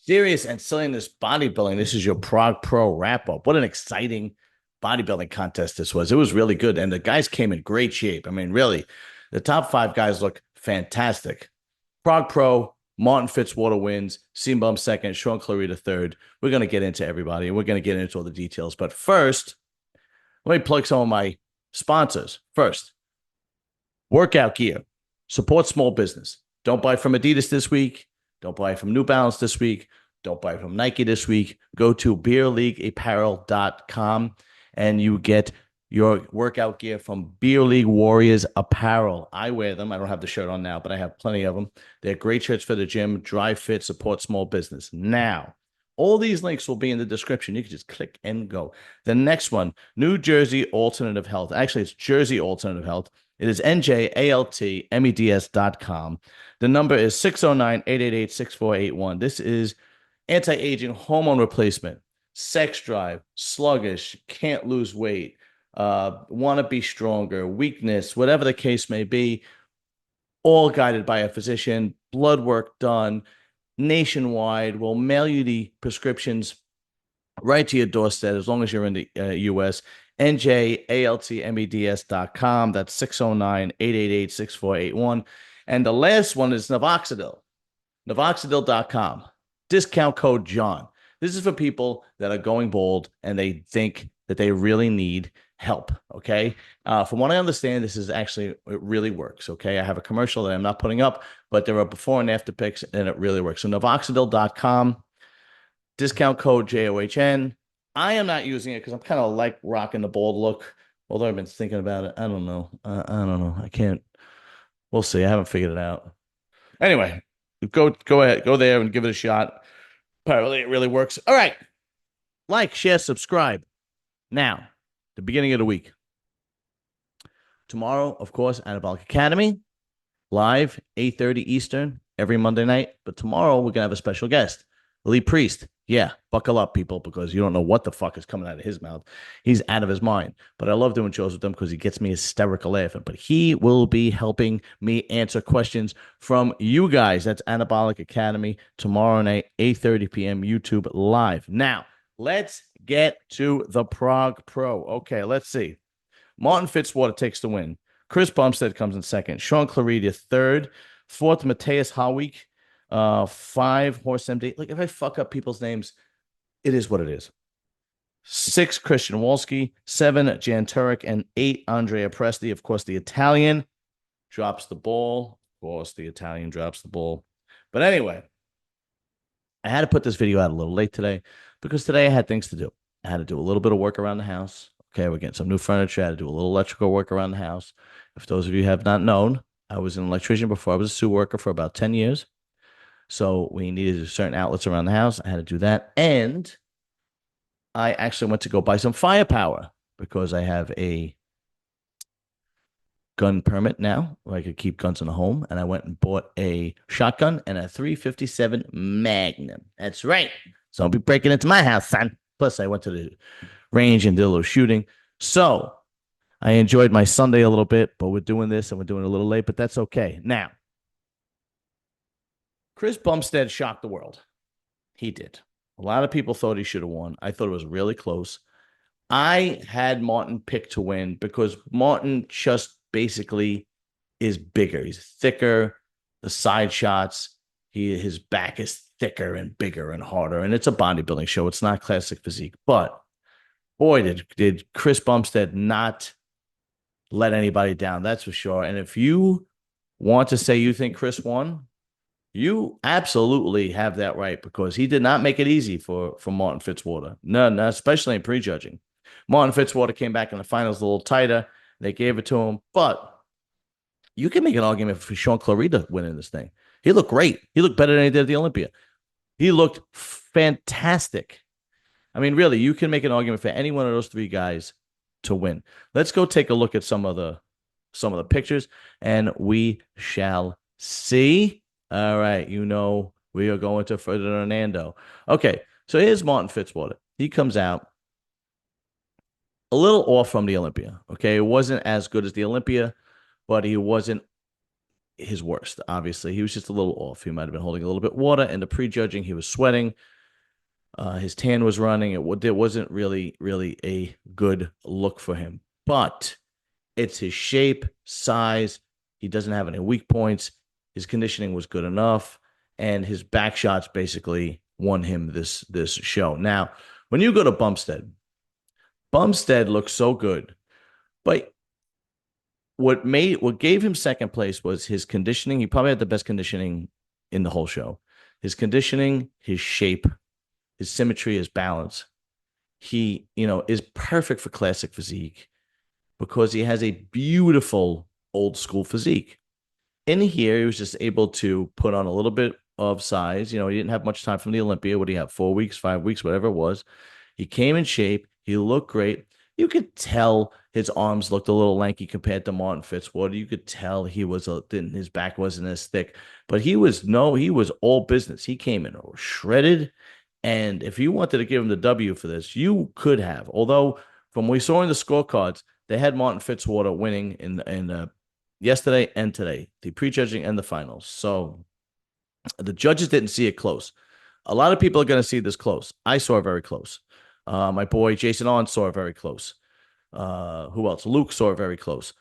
Serious and silliness bodybuilding. This is your Prague Pro wrap up. What an exciting bodybuilding contest this was. It was really good. And the guys came in great shape. I mean, really, the top five guys look fantastic. Prague Pro, Martin Fitzwater wins, CBum second, Sean Clarida third. We're going to get into everybody and we're going to get into all the details. But first, let me plug some of my sponsors. First, workout gear. Support small business. Don't buy from Adidas this week. Don't buy from New Balance this week. Don't buy from Nike this week. Go to beerleagueapparel.com and you get your workout gear from Beer League Warriors Apparel. I wear them. I don't have the shirt on now, but I have plenty of them. They're great shirts for the gym, dry fit, support small business. Now, all these links will be in the description. You can just click and go. The next one, New Jersey Alternative Health. Actually, it's Jersey Alternative Health. It is njaltmeds.com. The number is 609-888-6481. This is anti-aging hormone replacement, sex drive, sluggish, can't lose weight, want to be stronger, weakness, whatever the case may be, all guided by a physician, blood work done nationwide. We'll mail you the prescriptions right to your doorstep as long as you're in the U.S. njaltmeds.com. That's 609-888-6481. And the last one is Novoxidil, Novoxidil.com. Discount code John. This is for people that are going bald and they think that they really need help, okay? From what I understand, this is actually, it really works, okay? I have a commercial that I'm not putting up, but there are before and after pics, and it really works. So Novoxidil.com, discount code JOHN. I am not using it because I'm kind of like rocking the bald look, although I've been thinking about it. I don't know. I don't know. I can't. We'll see. I haven't figured it out. Anyway, go ahead, go there and give it a shot. Apparently, it really works. All right. Like, share, subscribe. Now, the beginning of the week. Tomorrow, of course, Anabolic Academy, live, 8:30 Eastern, every Monday night. But tomorrow, we're going to have a special guest, Lee Priest. Yeah, buckle up, people, because you don't know what the fuck is coming out of his mouth. He's out of his mind. But I love doing shows with him because he gets me hysterical laughing. But he will be helping me answer questions from you guys. That's Anabolic Academy tomorrow night, 8:30 p.m. YouTube live. Now, let's get to the Prague Pro. Okay, let's see. Martin Fitzwater takes the win. Chris Bumstead comes in second. Sean Clarida third. Fourth, Matthias Haweek. 5, Horse MD. Like, if I fuck up people's names, it is what it is. 6, Christian Wolski. 7, Jan Turek. And 8, Andrea Presti. Of course, the Italian drops the ball. Of course, the Italian drops the ball. But anyway, I had to put this video out a little late today because today I had things to do. I had to do a little bit of work around the house. Okay, we're getting some new furniture. I had to do a little electrical work around the house. If those of you have not known, I was an electrician before. I was a sewer worker for about 10 years. So we needed certain outlets around the house. I had to do that. And I actually went to go buy some firepower because I have a gun permit now where I could keep guns in the home. And I went and bought a shotgun and a 357 Magnum. That's right. So don't be breaking into my house, son. Plus, I went to the range and did a little shooting. So I enjoyed my Sunday a little bit, but we're doing this and we're doing it a little late, but that's okay. Now, Chris Bumstead shocked the world. He did. A lot of people thought he should have won. I thought it was really close. I had Martin picked to win because Martin just basically is bigger. He's thicker. The side shots, his back is thicker and bigger and harder. And it's a bodybuilding show. It's not classic physique. But boy, did Chris Bumstead not let anybody down. That's for sure. And if you want to say you think Chris won, you absolutely have that right because he did not make it easy for Martin Fitzwater. No, especially in prejudging. Martin Fitzwater came back in the finals a little tighter. They gave it to him. But you can make an argument for Sean Clarida winning this thing. He looked great. He looked better than he did at the Olympia. He looked fantastic. I mean, really, you can make an argument for any one of those three guys to win. Let's go take a look at some of the pictures, and we shall see. All right, we are going to Ferdinando. Okay, so here's Martin Fitzwater. He comes out a little off from the Olympia. Okay, it wasn't as good as the Olympia, but he wasn't his worst. Obviously, he was just a little off. He might have been holding a little bit water. And the prejudging, he was sweating. His tan was running. There wasn't really a good look for him. But it's his shape, size. He doesn't have any weak points. His conditioning was good enough, and his back shots basically won him this show. Now, when you go to Bumstead looked so good, but what gave him second place was his conditioning. He probably had the best conditioning in the whole show. His conditioning, his shape, his symmetry, his balance. He, is perfect for classic physique because he has a beautiful old school physique. In here, he was just able to put on a little bit of size. He didn't have much time from the Olympia. What do you have? 4 weeks, 5 weeks, whatever it was. He came in shape. He looked great. You could tell his arms looked a little lanky compared to Martin Fitzwater. You could tell his back wasn't as thick, but he was all business. He came in shredded. And if you wanted to give him the W for this, you could have. Although from what we saw in the scorecards, they had Martin Fitzwater winning in yesterday and today, the prejudging and the finals. So the judges didn't see it close. A lot of people are going to see this close. I saw it very close. My boy Jason On saw it very close. Who else? Luke saw it very close.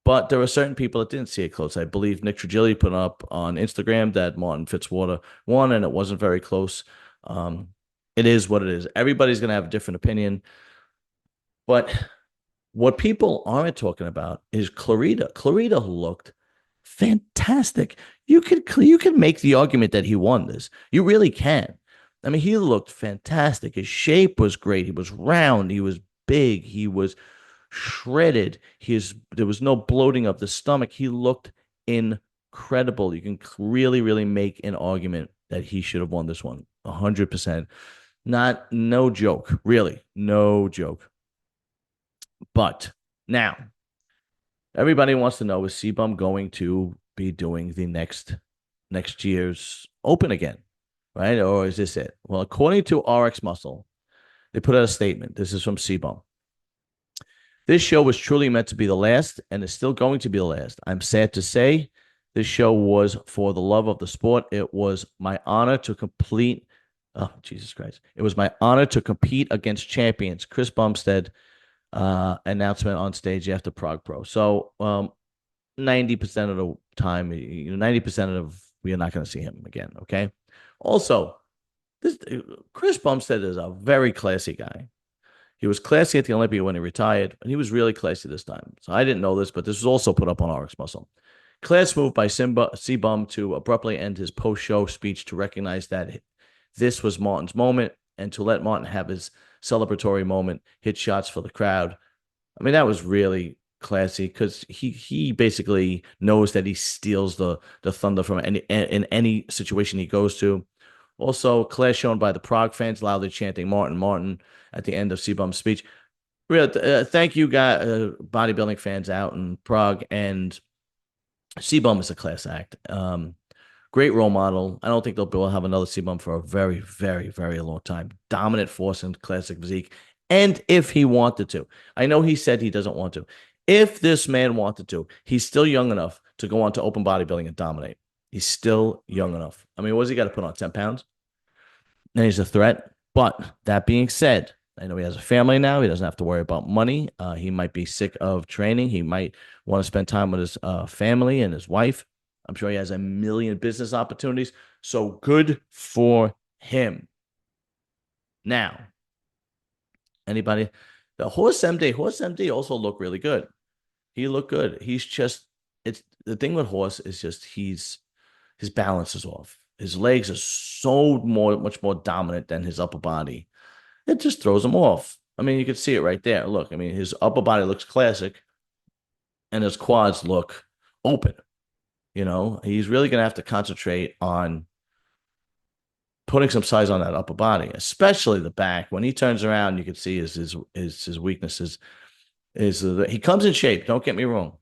But there were certain people that didn't see it close. I believe Nick Trigilli put up on Instagram that Martin Fitzwater won, and it wasn't very close. It is what it is. Everybody's going to have a different opinion. But what people aren't talking about is Clarida. Clarida looked fantastic. You could make the argument that he won this. You really can. I mean, he looked fantastic. His shape was great. He was round. He was big. He was shredded. There was no bloating of the stomach. He looked incredible. You can really make an argument that he should have won this one 100%. No joke, really, no joke. But now, everybody wants to know, is CBum going to be doing the next year's Open again, right? Or is this it? Well, according to RX Muscle, they put out a statement. This is from CBum. This show was truly meant to be the last and is still going to be the last. I'm sad to say this show was for the love of the sport. It was my honor to complete. Oh, Jesus Christ. It was my honor to compete against champions. Chris Bumstead, announcement on stage after Prague Pro. So 90% of the time, 90% of we're not going to see him again. Okay. Also, Chris Bumstead is a very classy guy. He was classy at the Olympia when he retired, and he was really classy this time. So I didn't know this, but this was also put up on RX Muscle. Class move by CBum to abruptly end his post-show speech to recognize that this was Martin's moment and to let Martin have his celebratory moment, hit shots for the crowd. I mean, that was really classy because he basically knows that he steals the thunder from in any situation he goes to. Also, class shown by the Prague fans loudly chanting Martin, Martin at the end of CBum's speech. Thank you, guys, bodybuilding fans out in Prague. And CBum is a class act. Great role model. I don't think they'll have another CBum for a very, very, very long time. Dominant force in classic physique. And if he wanted to, I know he said he doesn't want to. If this man wanted to, he's still young enough to go on to open bodybuilding and dominate. He's still young enough. I mean, what's he got to put on, 10 pounds? And he's a threat. But that being said, I know he has a family now. He doesn't have to worry about money. He might be sick of training. He might want to spend time with his family and his wife. I'm sure he has a million business opportunities. So good for him. Now, anybody? The Horse MD also looked really good. He looked good. It's the thing with Horse is just his balance is off. His legs are much more dominant than his upper body. It just throws him off. I mean, you can see it right there. Look, I mean, his upper body looks classic and his quads look open. He's really going to have to concentrate on putting some size on that upper body, especially the back. When he turns around, you can see his weaknesses. He comes in shape. Don't get me wrong,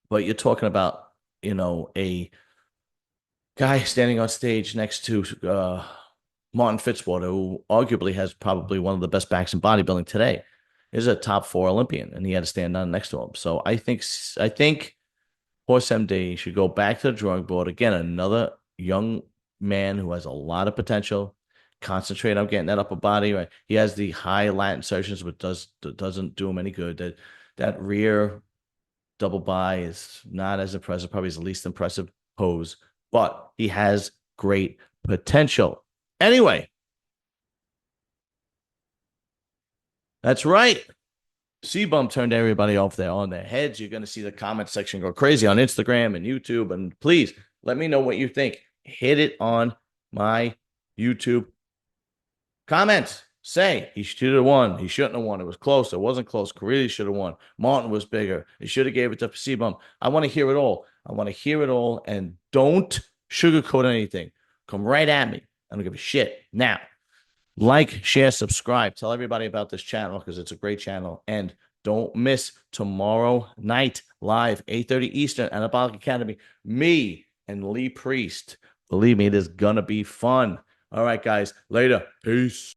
but you're talking about a guy standing on stage next to Martin Fitzwater, who arguably has probably one of the best backs in bodybuilding today. Is a top 4 Olympian, and he had to stand down next to him. So I think Horse MD should go back to the drawing board. Again, another young man who has a lot of potential. Concentrate on getting that upper body right. He has the high lat insertions, but doesn't do him any good. That rear double by is not as impressive, probably his least impressive pose, but he has great potential. Anyway, that's right. CBum turned everybody off there on their heads. You're going to see the comment section go crazy on Instagram and YouTube. And please let me know what you think. Hit it on my YouTube comments. Say he should have won. He shouldn't have won. It was close. It wasn't close. Correa should have won. Martin was bigger. He should have gave it to CBum. I want to hear it all. I want to hear it all. And don't sugarcoat anything. Come right at me. I don't give a shit. Now, like, share, subscribe. Tell everybody about this channel because it's a great channel. And don't miss tomorrow night live, 8:30 Eastern, Anabolic Academy. Me and Lee Priest. Believe me, it is going to be fun. All right, guys. Later. Peace.